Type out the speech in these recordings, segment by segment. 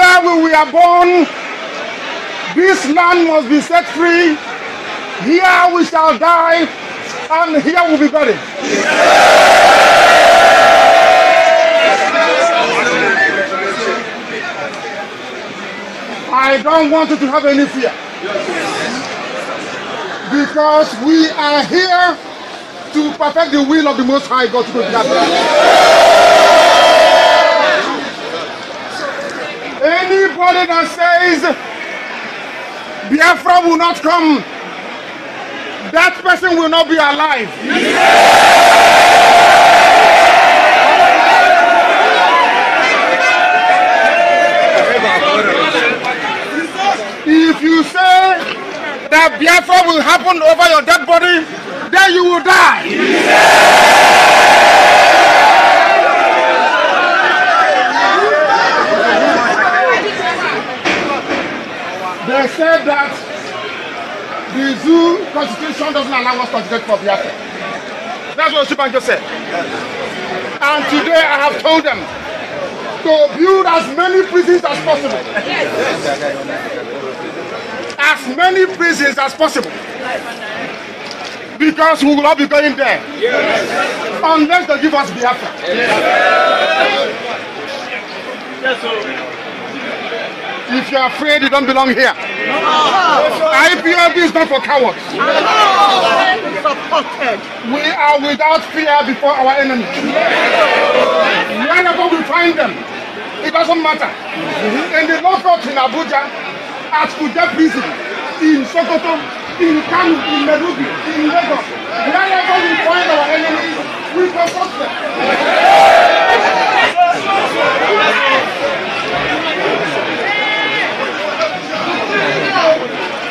Here we were born. This land must be set free. Here we shall die, and here we'll be buried. I don't want you to have any fear, because we are here to perfect the will of the Most High God to do that. Anybody that says Biafra will not come, that person will not be alive. If you say that Biafra will happen over your dead body, then you will die. They said that the zoo constitution doesn't allow us to constitute for Biafra. That's what Shibanjo said. And today I have told them to build as many prisons as possible. As many prisons as possible. Because we will not be going there. Unless they give us Biafra. If you are afraid, you don't belong here. IPOB is not for cowards. We are without fear before our enemies. Whenever we find them, it doesn't matter. In the lockout in Abuja, at Kuja prison, in Sokoto, in Kanu, in Merugi, in Lagos, whenever we find our enemies, we confront them.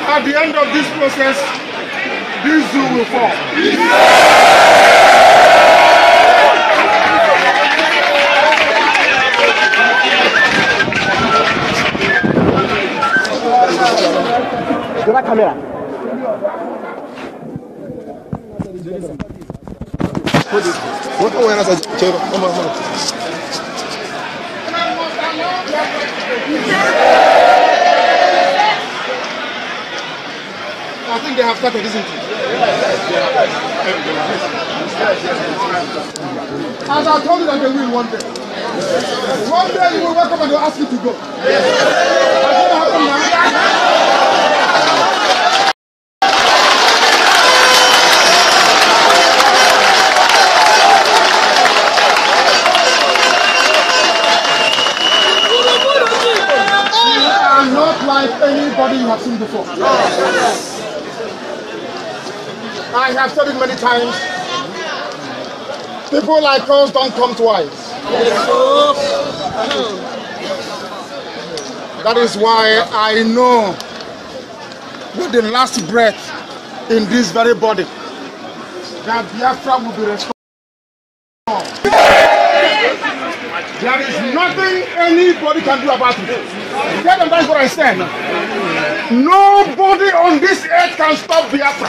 At the end of this process, this zoo will fall. Get camera. I think they have started, isn't it? As I told you that they will one day. One day you will wake up and they'll ask you to go. That's what happened now. You are not like anybody you have seen before. I have said it many times. People like us don't come twice. That is why I know with the last breath in this very body that Biafra will be restored. There is nothing anybody can do about it. Tell them that's what I said. Nobody on this earth can stop Biafra.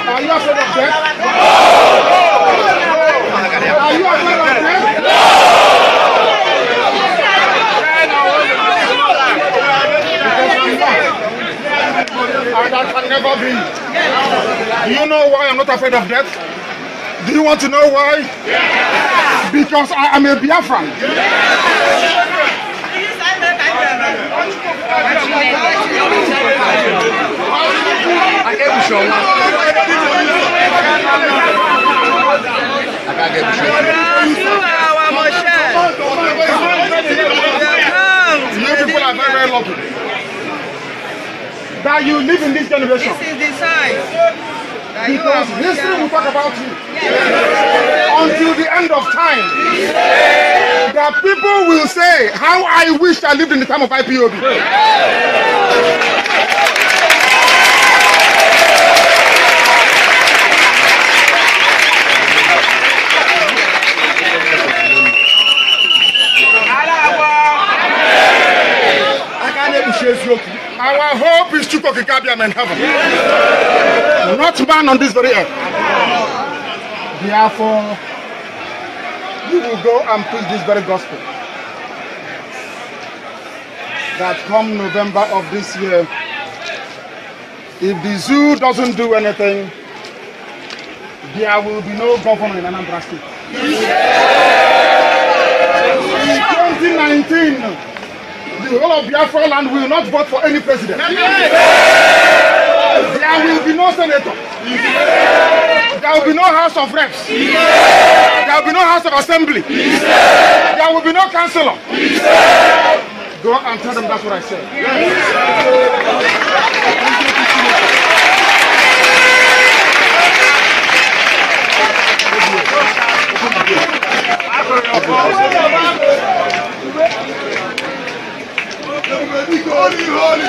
Are you afraid of death? Are you afraid of death? And that can never be. Do you know why I'm not afraid of death? Do you want to know why? Because I am a Biafran. You people are very, very lucky that you live in this generation. This is the sign. Because history will talk about you until the end of time. That people will say, how I wish I lived in the time of IPOB. Okikabiam in heaven. Not man on this very earth. Therefore, you will go and preach this very gospel. That come November of this year, if the zoo doesn't do anything, there will be no governor in Anambra State. In 2019, the whole of Biafra land will not vote for any president. There will be no senator. There will be no House of Reps. There will be no House of Assembly. There will be no councillor. Go and tell them that's what I said. Holy, holy, holy,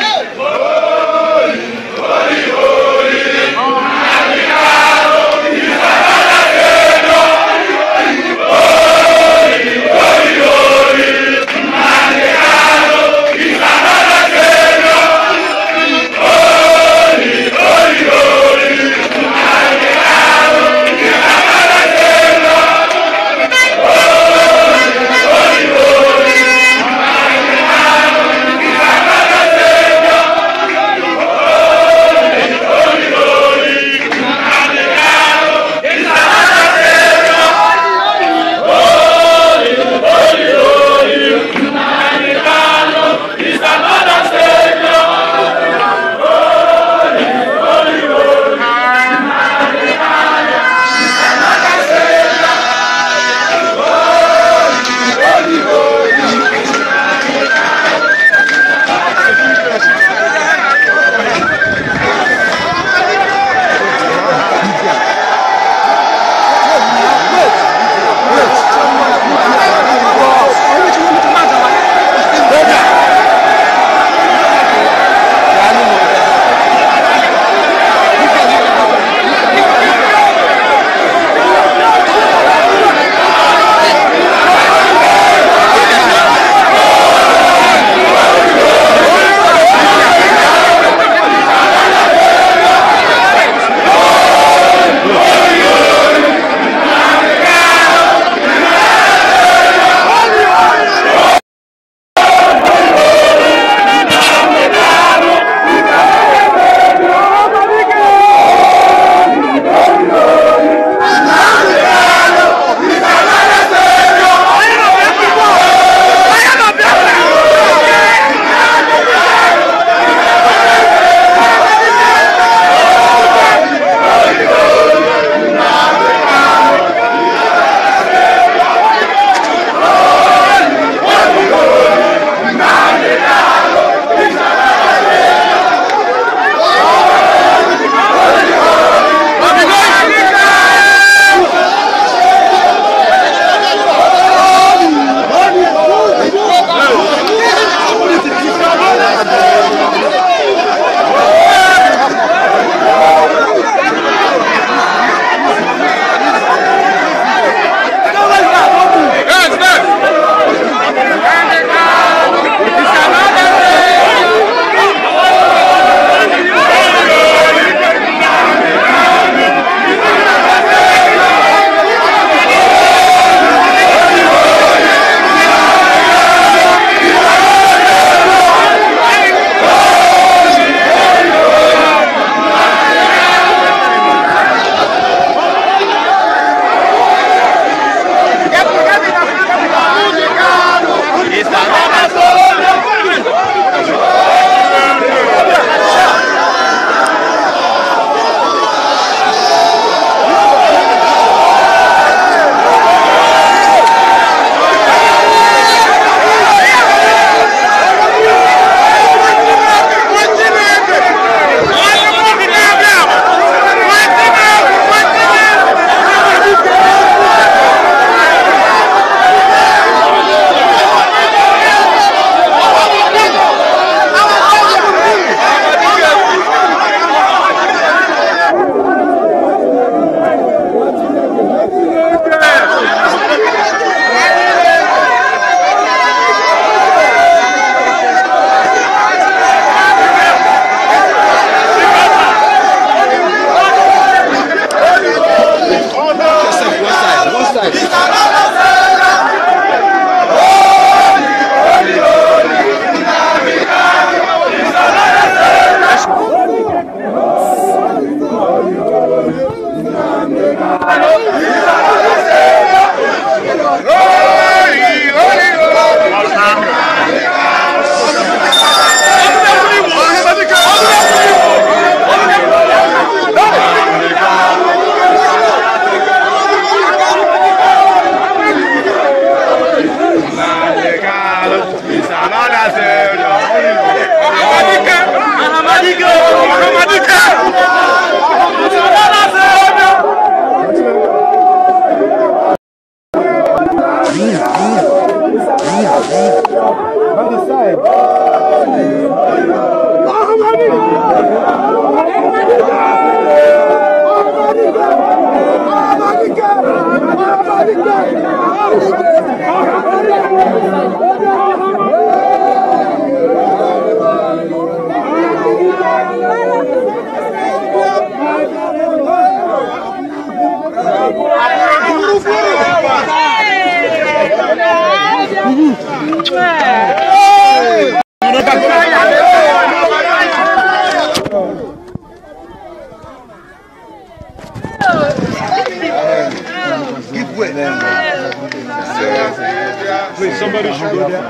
Please, somebody should go there.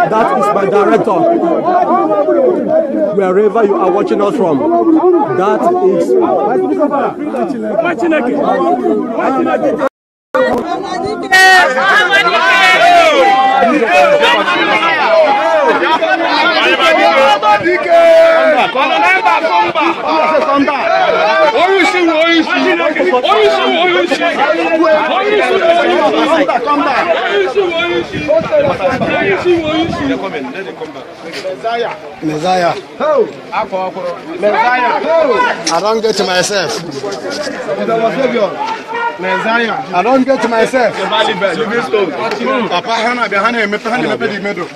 That is my director. Wherever you are watching us from, that is. Messiah. I don't get to myself. Messiah. I don't get to myself. Papa Hana behind him, behind him, the middle.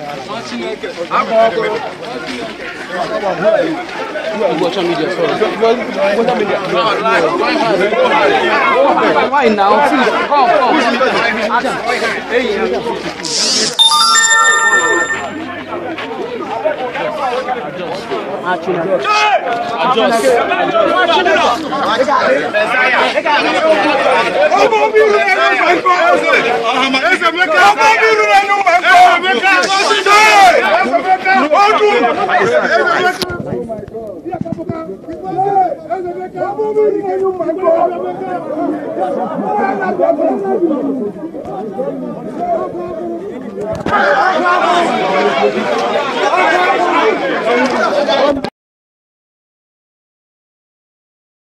Why now?